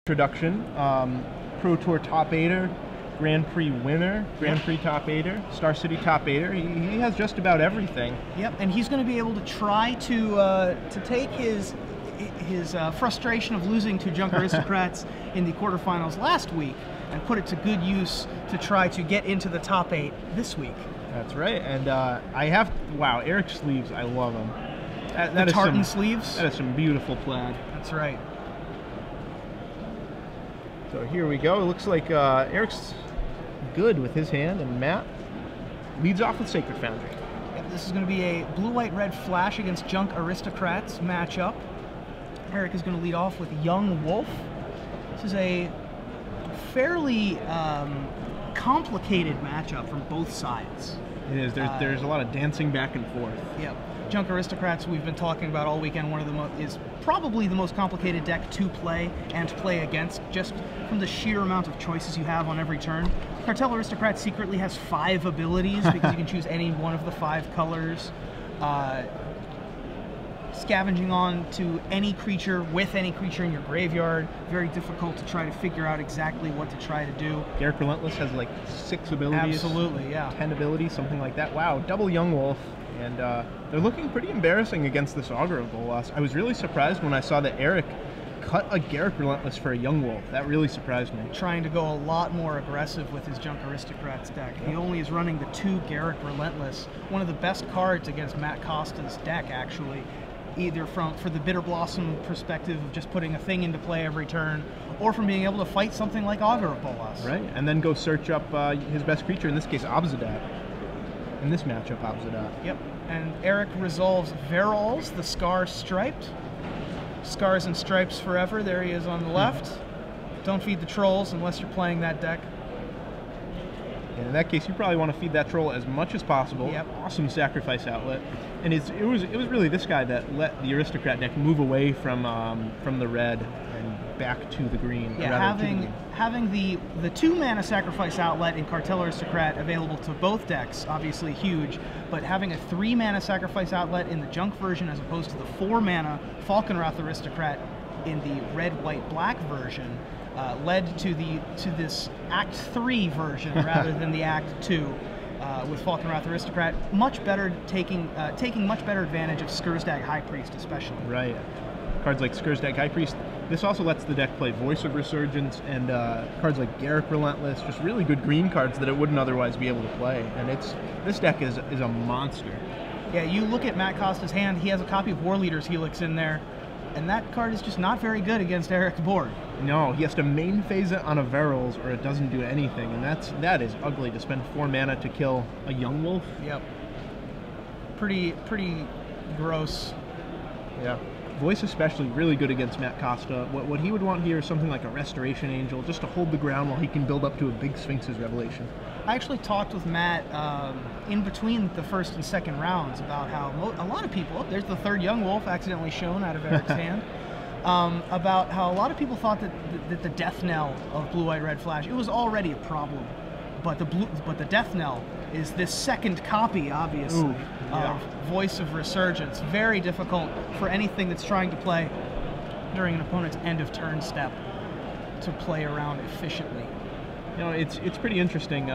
Introduction, Pro Tour top 8er, Grand Prix winner, Grand Prix top 8er, Star City top 8er. He has just about everything. Yep, and he's going to be able to try to take his frustration of losing to Junk Aristocrats in the quarterfinals last week and put it to good use to try to get into the top 8 this week. That's right, and wow, Eric's sleeves, I love them. The tartan sleeves? That is some beautiful plaid. That's right. So here we go. It looks like Eric's good with his hand, and Matt leads off with Sacred Foundry. Yep, this is going to be a blue-white-red flash against Junk Aristocrats matchup. Eric is going to lead off with Young Wolf. This is a fairly complicated matchup from both sides. It is. There's a lot of dancing back and forth. Yep. Junk Aristocrats, we've been talking about all weekend, is probably the most complicated deck to play and play against, just from the sheer amount of choices you have on every turn. Cartel Aristocrat secretly has 5 abilities because you can choose any one of the 5 colors. Scavenging on to any creature with any creature in your graveyard. Very difficult to try to figure out exactly what to try to do. Garrick Relentless has like 6 abilities. Absolutely, yeah. 10 abilities, something like that. Wow, double Young Wolf. And they're looking pretty embarrassing against this Augur of Bolas. I was really surprised when I saw that Eric cut a Garrick Relentless for a Young Wolf. That really surprised me. Trying to go a lot more aggressive with his Junk Aristocrats deck. He only is running the 2 Garrick Relentless. One of the best cards against Matt Costa's deck, actually. Either for the Bitter Blossom perspective of just putting a thing into play every turn, or from being able to fight something like Augur of Bolas. Right, and then go search up his best creature, in this case Obsidat. In this matchup, Obsidat. Yep, and Eric resolves Verol's, the Scar Striped. Scars and Stripes forever, there he is on the left. Don't feed the trolls unless you're playing that deck. And in that case, you probably want to feed that troll as much as possible. Yep. Awesome sacrifice outlet. And it was really this guy that let the Aristocrat deck move away from the red and back to the green. Yeah, having the 2-mana sacrifice outlet in Cartel Aristocrat available to both decks, obviously huge, but having a 3-mana sacrifice outlet in the Junk version as opposed to the 4-mana Falkenrath Aristocrat in the red, white, black version led to this Act 3 version rather than the Act 2 with Falkenrath Aristocrat. Much better taking much better advantage of Skursdag High Priest, especially. Right. Cards like Skursdag High Priest. This also lets the deck play Voice of Resurgence and cards like Garrick Relentless, just really good green cards that it wouldn't otherwise be able to play. And this deck is a monster. Yeah, you look at Matt Costa's hand, he has a copy of War Leader's Helix in there, and that card is just not very good against Eric's board. No, he has to main phase it on a Verol's or it doesn't do anything, and that is ugly to spend 4 mana to kill a Young Wolf. Yep. Pretty gross. Yeah. Voice especially really good against Matt Costa. What he would want here is something like a Restoration Angel, just to hold the ground while he can build up to a big Sphinx's Revelation. I actually talked with Matt in between the first and second rounds about how a lot of people, there's the 3rd Young Wolf accidentally shown out of Eric's hand, about how a lot of people thought that the death knell of Blue White Red Flash, it was already a problem, but the death knell is this second copy, obviously, of Voice of Resurgence. Very difficult for anything that's trying to play during an opponent's end of turn step to play around efficiently. You know, it's pretty interesting.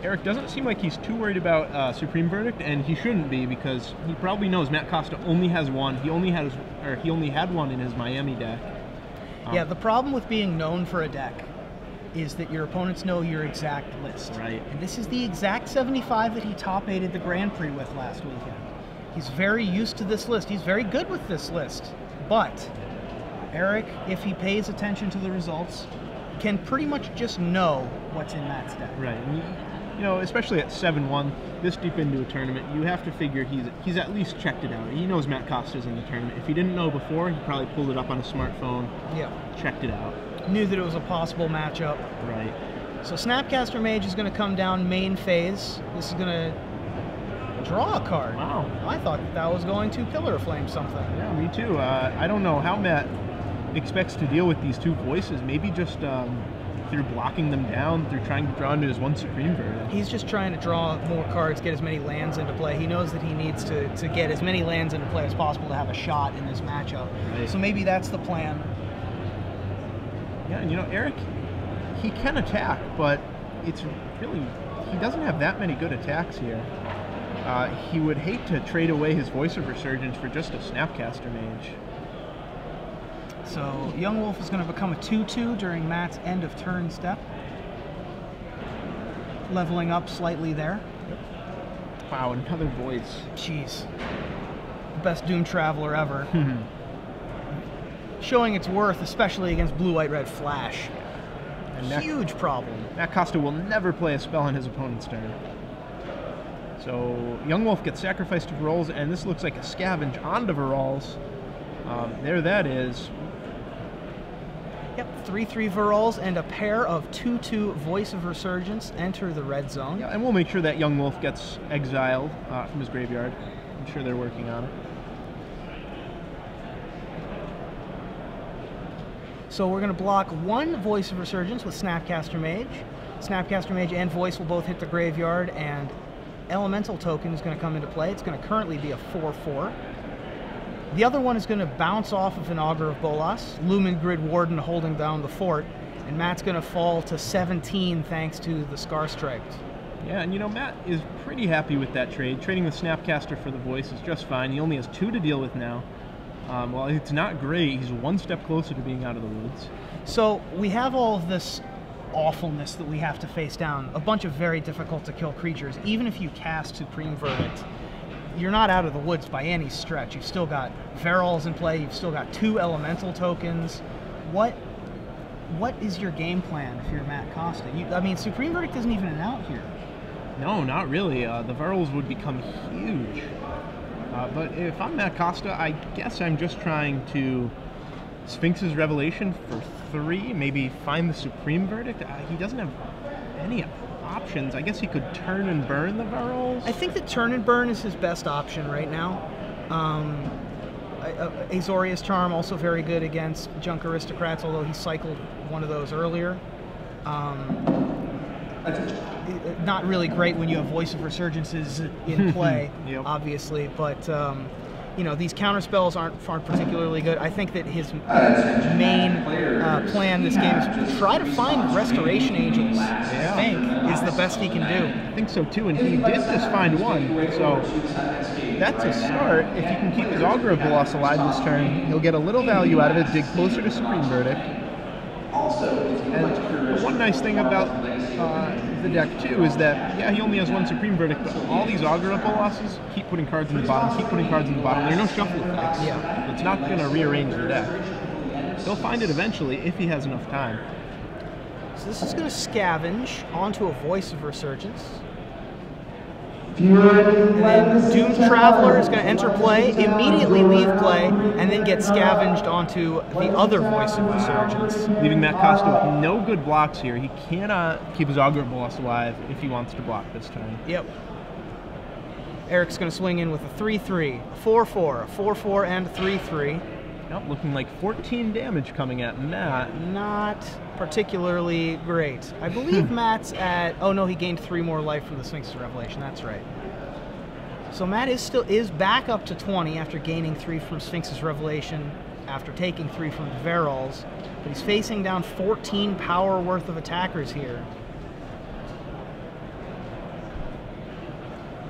Eric doesn't seem like he's too worried about Supreme Verdict, and he shouldn't be, because he probably knows Matt Costa only has one. He only had one in his Miami deck. Yeah, the problem with being known for a deck is that your opponents know your exact list. Right. And this is the exact 75 that he top-8'd the Grand Prix with last weekend. He's very used to this list. He's very good with this list. But Eric, if he pays attention to the results, can pretty much just know what's in Matt's deck. Right. And you know, especially at 7-1, this deep into a tournament, you have to figure he's at least checked it out. He knows Matt Costa's in the tournament. If he didn't know before, he probably pulled it up on a smartphone, checked it out. Knew that it was a possible matchup. Right. So Snapcaster Mage is going to come down main phase. This is going to draw a card. Wow. I thought that was going to Pillar of Flame something. Yeah, me too. I don't know how Matt expects to deal with these 2 voices. Maybe just through blocking them down, through trying to draw into his 1 Supreme Verdict. He's just trying to draw more cards, get as many lands into play. He knows that he needs to get as many lands into play as possible to have a shot in this matchup. Right. So maybe that's the plan. Yeah, and Eric, he can attack, but it's really, he doesn't have that many good attacks here. He would hate to trade away his Voice of Resurgence for just a Snapcaster Mage. So Young Wolf is going to become a 2/2 during Matt's end of turn step. Leveling up slightly there. Wow, another Voice. Jeez. The best Doom Traveler ever. Showing its worth, especially against Blue-White-Red Flash. And huge problem. Matt Costa will never play a spell on his opponent's turn. So Young Wolf gets sacrificed to Varolz, and this looks like a scavenge onto Varolz. There that is. Yep, 3/3 Varolz and a pair of 2/2 Voice of Resurgence enter the red zone. Yeah, and we'll make sure that Young Wolf gets exiled from his graveyard. I'm sure they're working on it. So we're going to block one Voice of Resurgence with Snapcaster Mage. Snapcaster Mage and Voice will both hit the graveyard, and Elemental Token is going to come into play. It's going to currently be a 4/4. The other one is going to bounce off of an Augur of Bolas, Lumen Grid Warden holding down the fort, and Matt's going to fall to 17 thanks to the Scar Striped. Yeah, and Matt is pretty happy with that trade. Trading the Snapcaster for the Voice is just fine. He only has 2 to deal with now. Well, it's not great. He's one step closer to being out of the woods. So we have all of this awfulness that we have to face down. A bunch of very difficult to kill creatures. Even if you cast Supreme Verdict, you're not out of the woods by any stretch. You've still got Varolz in play. You've still got 2 elemental tokens. What is your game plan if you're Matt Costa? I mean, Supreme Verdict isn't even an out here. No, not really. The Varolz would become huge. But if I'm Matt Costa, I guess I'm just trying to Sphinx's Revelation for 3, maybe find the Supreme Verdict. He doesn't have any options. I guess he could turn and burn the Varolz. I think that turn and burn is his best option right now. Azorius Charm also very good against Junk Aristocrats, although he cycled one of those earlier. Not really great when you have Voice of Resurgences in play, Yep. Obviously, but these counter spells aren't particularly good. I think that his main plan this game is to try to find Restoration Angels. Yeah. I think is the best he can do. I think so too, and he did just find one, so that's a start. If he can keep his Augur of Bolas alive this turn, he'll get a little value out of it, dig closer to Supreme Verdict. And one nice thing about the deck too is that, yeah, he only has 1 Supreme Verdict, but all these Augur of Boloses keep putting cards in the bottom, There are no shuffle effects. Yeah. It's not going to rearrange the deck. He'll find it eventually if he has enough time. So this is going to scavenge onto a Voice of Resurgence. And then Doom Traveler is going to enter play, immediately leave play, and then get scavenged onto the other Voice of Resurgence. Leaving Matt Costa with no good blocks here. He cannot keep his Augur of Bolas alive if he wants to block this turn. Yep. Eric's going to swing in with a 3/3, 4/4, a 4/4, and a 3/3. Yep, looking like 14 damage coming at Matt. Not particularly great. I believe Matt's at... Oh no, he gained 3 more life from the Sphinx's Revelation. That's right. So Matt is back up to 20 after gaining 3 from Sphinx's Revelation, after taking 3 from Varolz, but he's facing down 14 power worth of attackers here.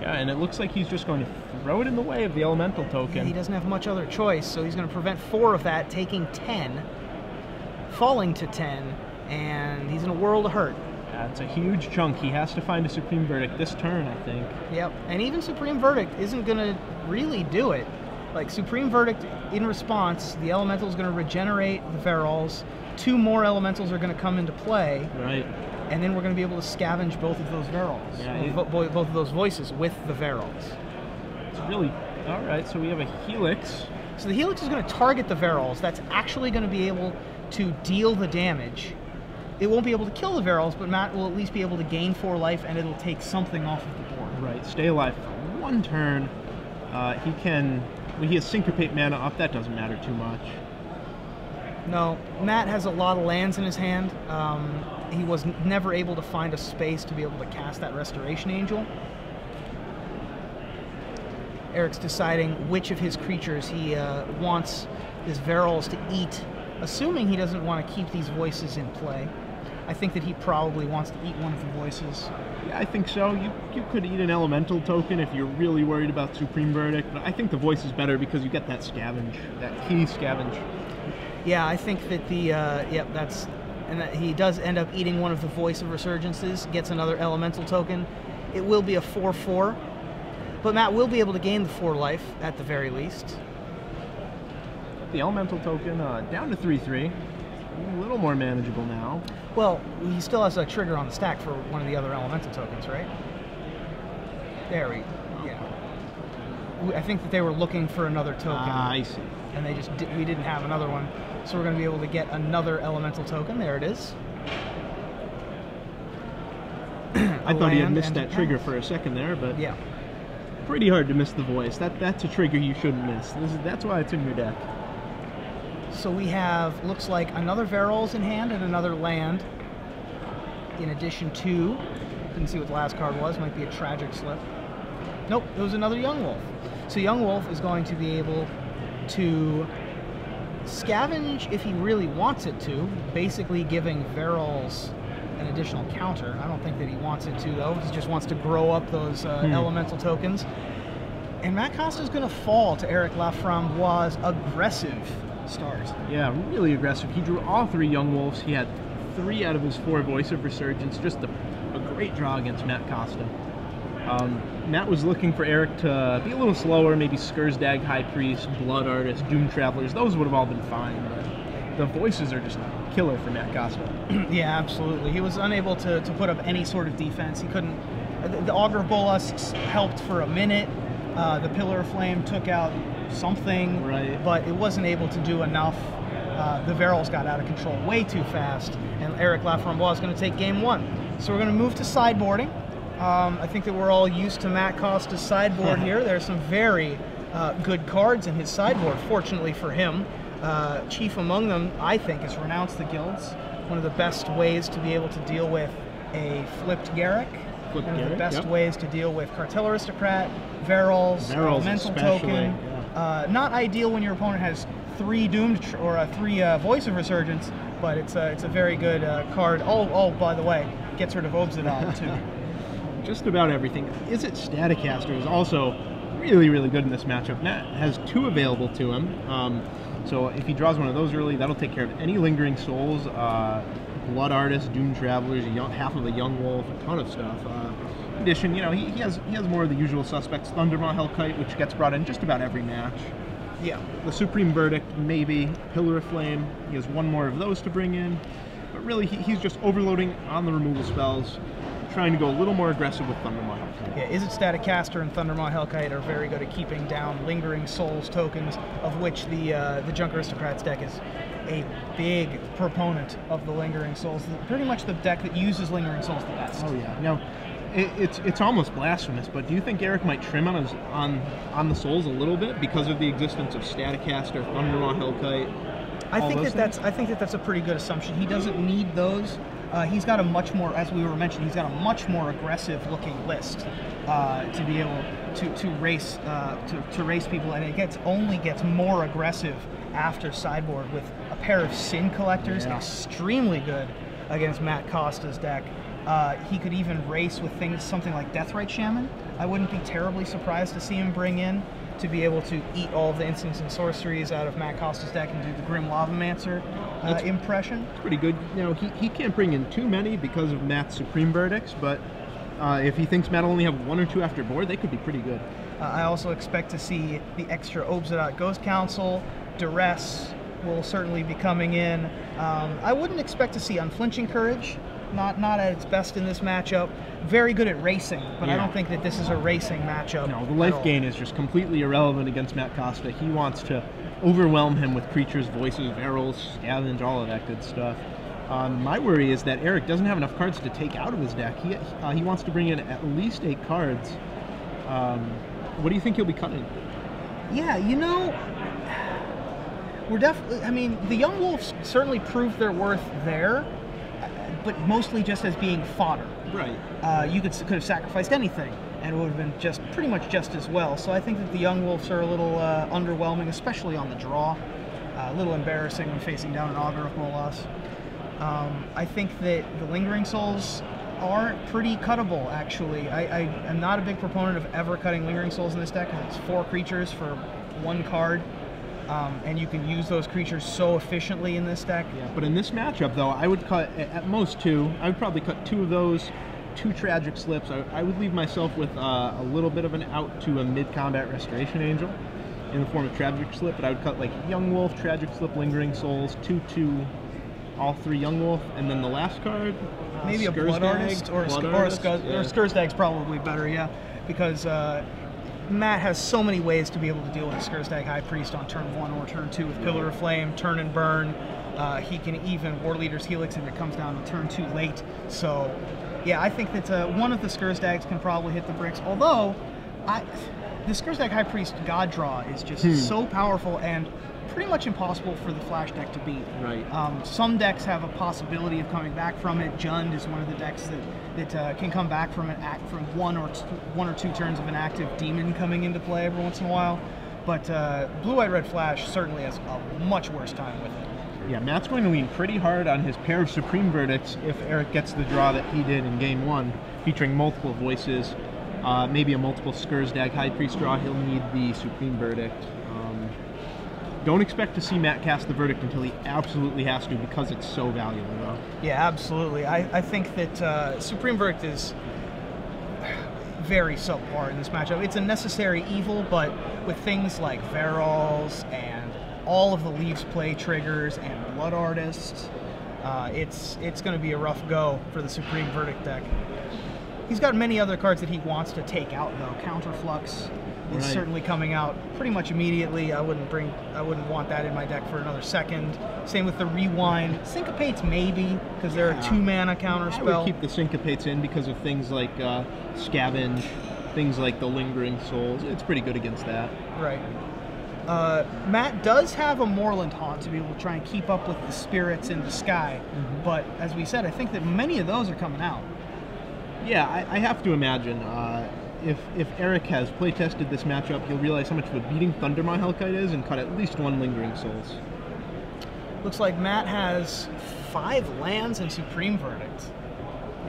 Yeah, and it looks like he's just going to throw it in the way of the Elemental Token. Yeah, he doesn't have much other choice, so he's going to prevent 4 of that, taking 10, falling to 10, and he's in a world of hurt. That's a huge chunk. He has to find a Supreme Verdict this turn, I think. Yep, and even Supreme Verdict isn't going to really do it. Like, Supreme Verdict, in response, the Elemental is going to regenerate the Varolz. 2 more Elementals are going to come into play. Right. And then we're going to be able to scavenge both of those Varolz. Yeah, both of those Voices with the Varolz. It's really... Alright, so we have a Helix. So the Helix is going to target the Varolz. That's actually going to be able to deal the damage. It won't be able to kill the Varolz, but Matt will at least be able to gain 4 life, and it'll take something off of the board. Right, stay alive for 1 turn. He can... When he has Syncopate mana up, that doesn't matter too much. No, Matt has a lot of lands in his hand. He was never able to find a space to be able to cast that Restoration Angel. Eric's deciding which of his creatures he wants his Varolz to eat assuming he doesn't want to keep these voices in play. I think that he probably wants to eat one of the voices. Yeah, I think so. You could eat an elemental token if you're really worried about Supreme Verdict, but I think the voice is better because you get that scavenge, that key scavenge. Yeah, I think that the and that he does end up eating one of the Voice of Resurgences, gets another elemental token. It will be a 4/4, but Matt will be able to gain the 4 life at the very least. The elemental token down to 3/3, a little more manageable now. Well, he still has a trigger on the stack for one of the other elemental tokens, right? There we, yeah. I think that they were looking for another token. I see. And we didn't have another one, so we're going to be able to get another elemental token. There it is. I thought he had missed that trigger for a second there, but yeah, pretty hard to miss the voice. That's a trigger you shouldn't miss. That's why it's in your deck. So we have, looks like, another Verol's in hand and another land, in addition to, didn't see what the last card was, might be a tragic slip. Nope, it was another Young Wolf. So Young Wolf is going to be able to scavenge if he really wants it to, basically giving Verol's an additional counter. I don't think that he wants it to, though. He just wants to grow up those elemental tokens. And Matt Costa is going to fall to Eric Laframboise' aggressive stars. Yeah, really aggressive. He drew all 3 Young Wolves. He had 3 out of his 4 Voice of Resurgence. Just a great draw against Matt Costa. Matt was looking for Eric to be a little slower, maybe Skursdag High Priest, Blood Artist, Doom Travelers. Those would have all been fine, but the voices are just killer for Matt Costa. Yeah, absolutely. He was unable to put up any sort of defense. He couldn't. The Augur Bolas helped for a minute. The Pillar of Flame took out something, right, but it wasn't able to do enough. The Verol's got out of control way too fast, and Eric Laframboise is going to take game 1. So we're going to move to sideboarding. I think that we're all used to Matt Costa's sideboard here. There's some very good cards in his sideboard, fortunately for him. Chief among them, I think, is Renounce the Guilds. One of the best ways to be able to deal with a flipped Garrick. One of the best ways to deal with Cartel Aristocrat, Verol's elemental token. Yeah. Not ideal when your opponent has 3 Doomed or 3 Voice of Resurgence, but it's a very good card. Oh, by the way, gets rid of Obsidian too. Just about everything. Is it Staticaster is also really, really good in this matchup. Matt has 2 available to him. So if he draws one of those early, that'll take care of any Lingering Souls, Blood Artist, Doom Travelers, half of a Young Wolf, a ton of stuff. In addition, you know, he has more of the usual suspects. Thundermaw Hellkite, which gets brought in just about every match. Yeah. The Supreme Verdict, maybe. Pillar of Flame, he has 1 more of those to bring in. But really, he's just overloading on the removal spells, trying to go a little more aggressive with Thundermaw Hellkite. Yeah, Is It Staticaster and Thundermaw Hellkite are very good at keeping down Lingering Souls tokens, of which the Junk Aristocrats deck is a big proponent of the Lingering Souls. Pretty much the deck that uses Lingering Souls the best. Oh yeah. Now, it's almost blasphemous, but do you think Eric might trim on the Souls a little bit because of the existence of Staticaster, Thundermaw Hellkite? I think that's a pretty good assumption. He doesn't need those. He's got a much more, as we were mentioning, he's got a much more aggressive-looking list to be able to race people, and it only gets more aggressive after sideboard with a pair of Sin Collectors, extremely good against Matt Costa's deck. He could even race with something like Deathrite Shaman. I wouldn't be terribly surprised to see him bring in to be able to eat all of the instants and sorceries out of Matt Costa's deck and do the Grim Lavamancer impression. It's pretty good. You know, he can't bring in too many because of Matt's Supreme Verdicts, but if he thinks Matt will only have 1 or 2 after board, they could be pretty good. I also expect to see the extra Obsidian Ghost Council. Duress will certainly be coming in. I wouldn't expect to see Unflinching Courage. Not at its best in this matchup. Very good at racing, but I don't think that this is a racing matchup. No, the life gain is just completely irrelevant against Matt Costa. He wants to overwhelm him with creatures, voices, Verol's, scavenge, all of that good stuff. My worry is that Eric doesn't have enough cards to take out of his deck. He wants to bring in at least 8 cards. What do you think he'll be cutting? Yeah, you know, we're definitely, I mean, the Young Wolves certainly proved their worth there, but mostly just as being fodder. Right. You could have sacrificed anything, and it would have been pretty much just as well. So I think that the Young Wolves are a little underwhelming, especially on the draw. A little embarrassing when facing down an Augur of Bolas. I think that the Lingering Souls are pretty cuttable, actually. I am not a big proponent of ever cutting Lingering Souls in this deck. It's 4 creatures for 1 card, and you can use those creatures so efficiently in this deck. Yeah, but in this matchup, though, I would cut at most 2. I would probably cut 2 of those, 2 Tragic Slips. I would leave myself with a little bit of an out to a mid-combat Restoration Angel in the form of Tragic Slip, but I would cut like Young Wolf, Tragic Slip, Lingering Souls, 2/2, all 3 Young Wolf, and then the last card, maybe a Blood Artist or Scursdag's probably better, yeah, because Matt has so many ways to be able to deal with a Scursdag High Priest on turn 1 or turn 2 with Pillar of Flame, Turn and Burn. He can even War Leader's Helix if it comes down to turn 2 late. So, yeah, I think that one of the Scursdags can probably hit the bricks, although the Scursdag High Priest God Draw is just so powerful and pretty much impossible for the Flash deck to beat. Right. Some decks have a possibility of coming back from it. Jund is one of the decks that can come back from from one or two turns of an active demon coming into play every once in a while. But Blue-White Red Flash certainly has a much worse time with it. Yeah, Matt's going to lean pretty hard on his pair of Supreme Verdicts if Eric gets the draw that he did in Game 1, featuring multiple voices, maybe a multiple Scursdag High Priest draw. He'll need the Supreme Verdict. Don't expect to see Matt cast the Verdict until he absolutely has to, because it's so valuable, though. Yeah, absolutely. I think that Supreme Verdict is very subpar in this matchup. It's a necessary evil, but with things like Verals and all of the Leaves Play triggers and Blood Artists, it's going to be a rough go for the Supreme Verdict deck. He's got many other cards that he wants to take out, though. Counterflux is certainly coming out pretty much immediately. I wouldn't want that in my deck for another second. Same with the Rewind. Syncopates maybe, because they're a 2-mana counterspell. I would keep the Syncopates in because of things like Scavenge, things like the Lingering Souls. It's pretty good against that. Right. Matt does have a Moorland Haunt to be able to try and keep up with the spirits in the sky, but as we said, I think that many of those are coming out. Yeah, I have to imagine if Eric has playtested this matchup, he'll realize how much of a beating Thundermaw Hellkite is and cut at least 1 Lingering Souls. Looks like Matt has 5 lands and Supreme Verdict.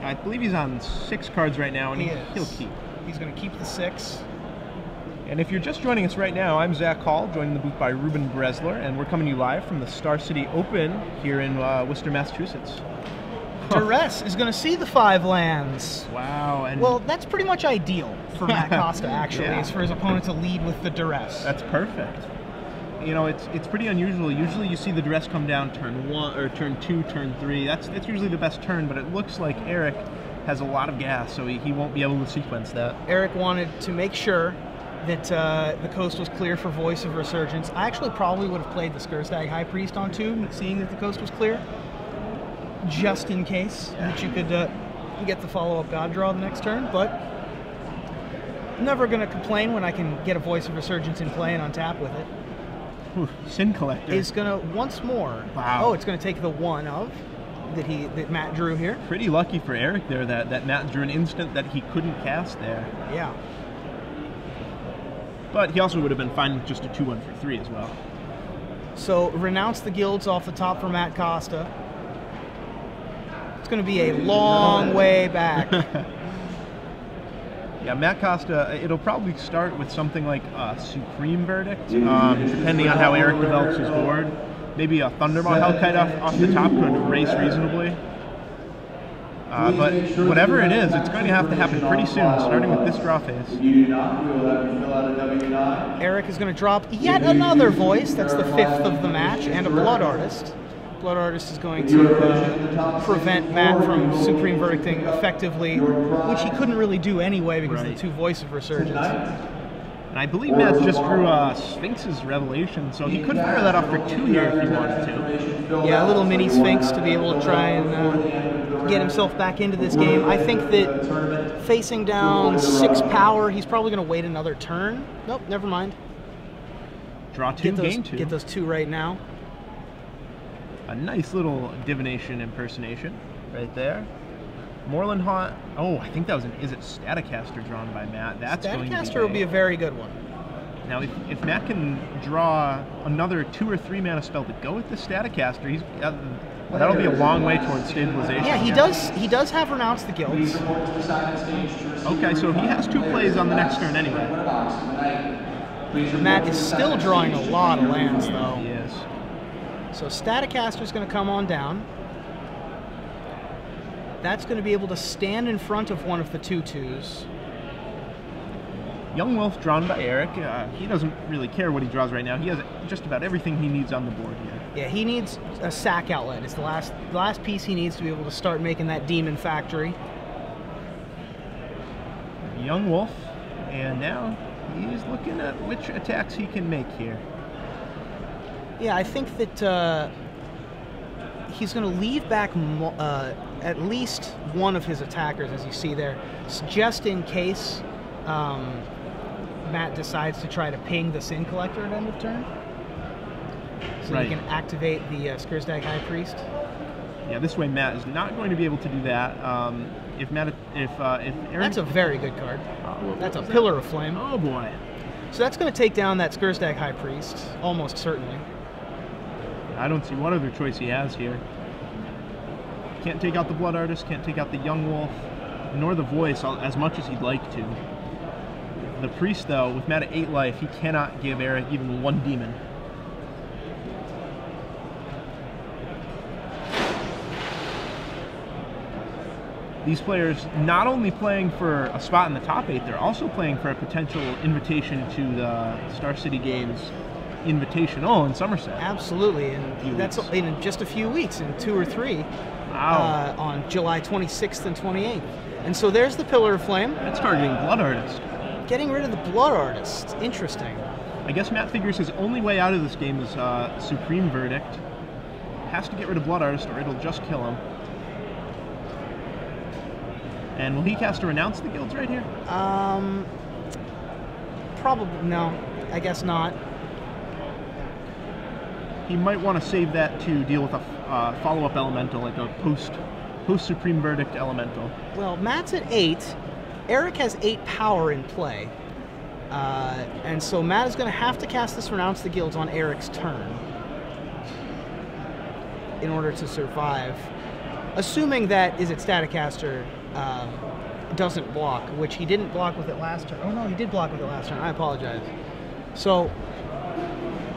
I believe he's on 6 cards right now, and he'll keep. He's going to keep the 6. And if you're just joining us right now, I'm Zach Hall, joined in the booth by Ruben Bresler, and we're coming to you live from the Star City Open here in Worcester, Massachusetts. Duress is going to see the 5 lands. Wow. And well, that's pretty much ideal for Matt Costa, actually, is for his opponent to lead with the Duress. That's perfect. You know, it's pretty unusual. Usually you see the Duress come down turn 1 or turn 2, turn 3. That's usually the best turn, but it looks like Eric has a lot of gas, so he won't be able to sequence that. Eric wanted to make sure that the coast was clear for Voice of Resurgence. I actually probably would have played the Scursdag High Priest on 2, seeing that the coast was clear, just in case that you could get the follow-up God Draw the next turn, but I'm never going to complain when I can get a Voice of Resurgence in play and untap with it. Ooh, Sin Collector. Is going to once more. Wow. Oh, it's going to take the 1 of that Matt drew here. Pretty lucky for Eric there that Matt drew an instant that he couldn't cast there. Yeah. But he also would have been fine with just a 2/1 for 3 as well. So Renounce the Guilds off the top for Matt Costa. It's going to be a long way back. Yeah, Matt Costa, it'll probably start with something like a Supreme Verdict, depending on how Eric develops his board. Maybe a Thundermaw Hellkite off the top could race reasonably. But whatever it is, it's going to have to happen pretty soon, starting with this draw phase. Eric is going to drop yet another Voice. That's the 5th of the match, and a Blood Artist. Blood Artist is going to prevent Matt from Supreme Verdicting effectively, which he couldn't really do anyway because of the 2 Voice of Resurgence. And I believe Matt just drew Sphinx's Revelation, so he could fire that off for 2 here if he wanted to. Yeah, a little mini Sphinx to be able to try and get himself back into this game. I think that facing down 6 power, he's probably going to wait another turn. Nope, never mind. Draw 2, gain 2. Get those 2 right now. A nice little divination impersonation right there. Moorland Haunt. Oh, I think that was is it Staticaster drawn by Matt? That's going to be Staticaster will be a very good one. Now, if Matt can draw another 2 or 3 mana spell to go with the Staticaster, he's that'll be a long way towards stabilization. Yeah, he does. He does have Renounce the Guilds. Okay, so he has 2 plays on the next turn anyway. Matt is still drawing a lot of lands, though. He is. So Staticaster's going to come on down. That's going to be able to stand in front of one of the 2/2s. Young Wolf drawn by Eric. He doesn't really care what he draws right now. He has just about everything he needs on the board here. Yeah, he needs a sack outlet. It's the last piece he needs to be able to start making that Demon Factory. Young Wolf, and now he's looking at which attacks he can make here. Yeah, I think that he's going to leave back at least one of his attackers, as you see there, just in case Matt decides to try to ping the Sin Collector at end of turn. So right. he can activate the Skurzdag High Priest. Yeah, this way Matt is not going to be able to do that. If Aaron... That's a very good card. That's a Pillar of Flame. Oh boy. So that's going to take down that Skurzdag High Priest, almost certainly. I don't see what other choice he has here. Can't take out the Blood Artist, can't take out the Young Wolf, nor the Voice as much as he'd like to. The Priest, though, with Matt at 8 life, he cannot give Eric even 1 demon. These players not only playing for a spot in the top 8, they're also playing for a potential invitation to the Star City Games Invitational in Somerset. Absolutely, and that's in just a few weeks, in 2 or 3, wow. On July 26th and 28th. And so there's the Pillar of Flame. That's targeting Blood Artist. Getting rid of the Blood Artist. Interesting. I guess Matt figures his only way out of this game is Supreme Verdict. Has to get rid of Blood Artist or it'll just kill him. And will he cast to Renounce the Guilds right here? Probably, no. I guess not. He might want to save that to deal with a follow-up elemental, like a post-Supreme Verdict elemental. Well, Matt's at 8. Eric has 8 power in play. And so Matt is going to have to cast this Renounce the Guilds on Eric's turn in order to survive. Assuming that Staticaster doesn't block, which he didn't block with it last turn. Oh no, he did block with it last turn. I apologize. So,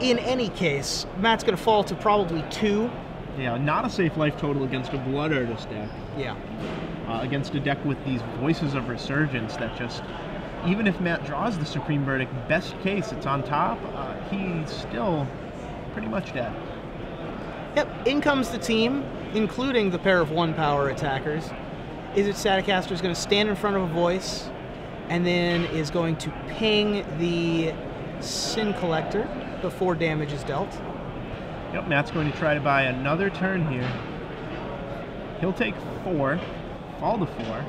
in any case, Matt's going to fall to probably 2. Yeah, not a safe life total against a Blood Artist deck. Yeah. Against a deck with these Voices of Resurgence that just, even if Matt draws the Supreme Verdict, best case it's on top, he's still pretty much dead. Yep, in comes the team, including the pair of 1-power attackers. Staticaster is going to stand in front of a Voice, and then is going to ping the Sin Collector before damage is dealt. Yep, Matt's going to try to buy another turn here. He'll take 4, fall to 4.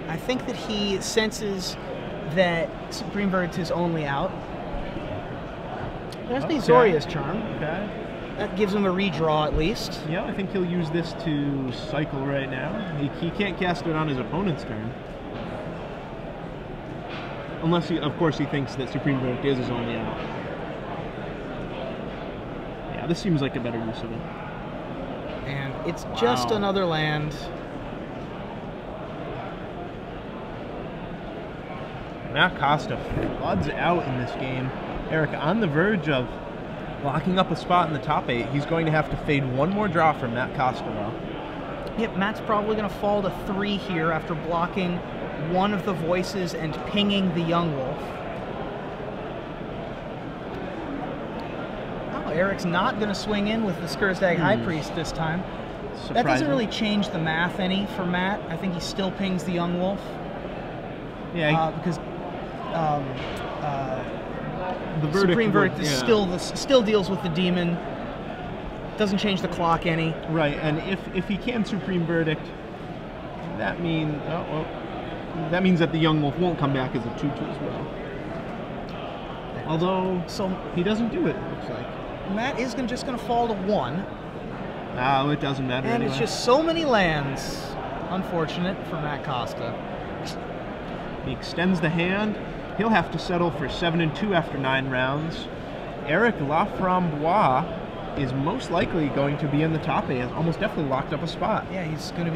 I think that he senses that Supreme Verdict is only out. There's the Azorius Charm. Okay. That gives him a redraw at least. Yeah, I think he'll use this to cycle right now. He can't cast it on his opponent's turn. Unless, of course, he thinks that Supreme Verdict is his only out. Yeah, this seems like a better use of it. And it's just another land. Matt Costa floods out in this game. Eric, on the verge of locking up a spot in the top 8, he's going to have to fade 1 more draw from Matt Costa, though. Yep, Matt's probably going to fall to 3 here after blocking one of the Voices and pinging the Young Wolf. Oh, Eric's not going to swing in with the Skurzdag High Priest this time. Surprising. That doesn't really change the math any for Matt. I think he still pings the Young Wolf. Yeah, because the verdict Supreme Verdict is still deals with the demon. Doesn't change the clock any. Right, and if he can Supreme Verdict, that means that the Young Wolf won't come back as a 2/2 as well. Although, he doesn't do it, it looks like. Matt is just going to fall to 1. Oh, it doesn't matter And anyway. it's just so many lands. Unfortunate for Matt Costa. He extends the hand. He'll have to settle for 7-2 after 9 rounds. Eric Laframboise is most likely going to be in the top 8. Has almost definitely locked up a spot. Yeah, he's going to be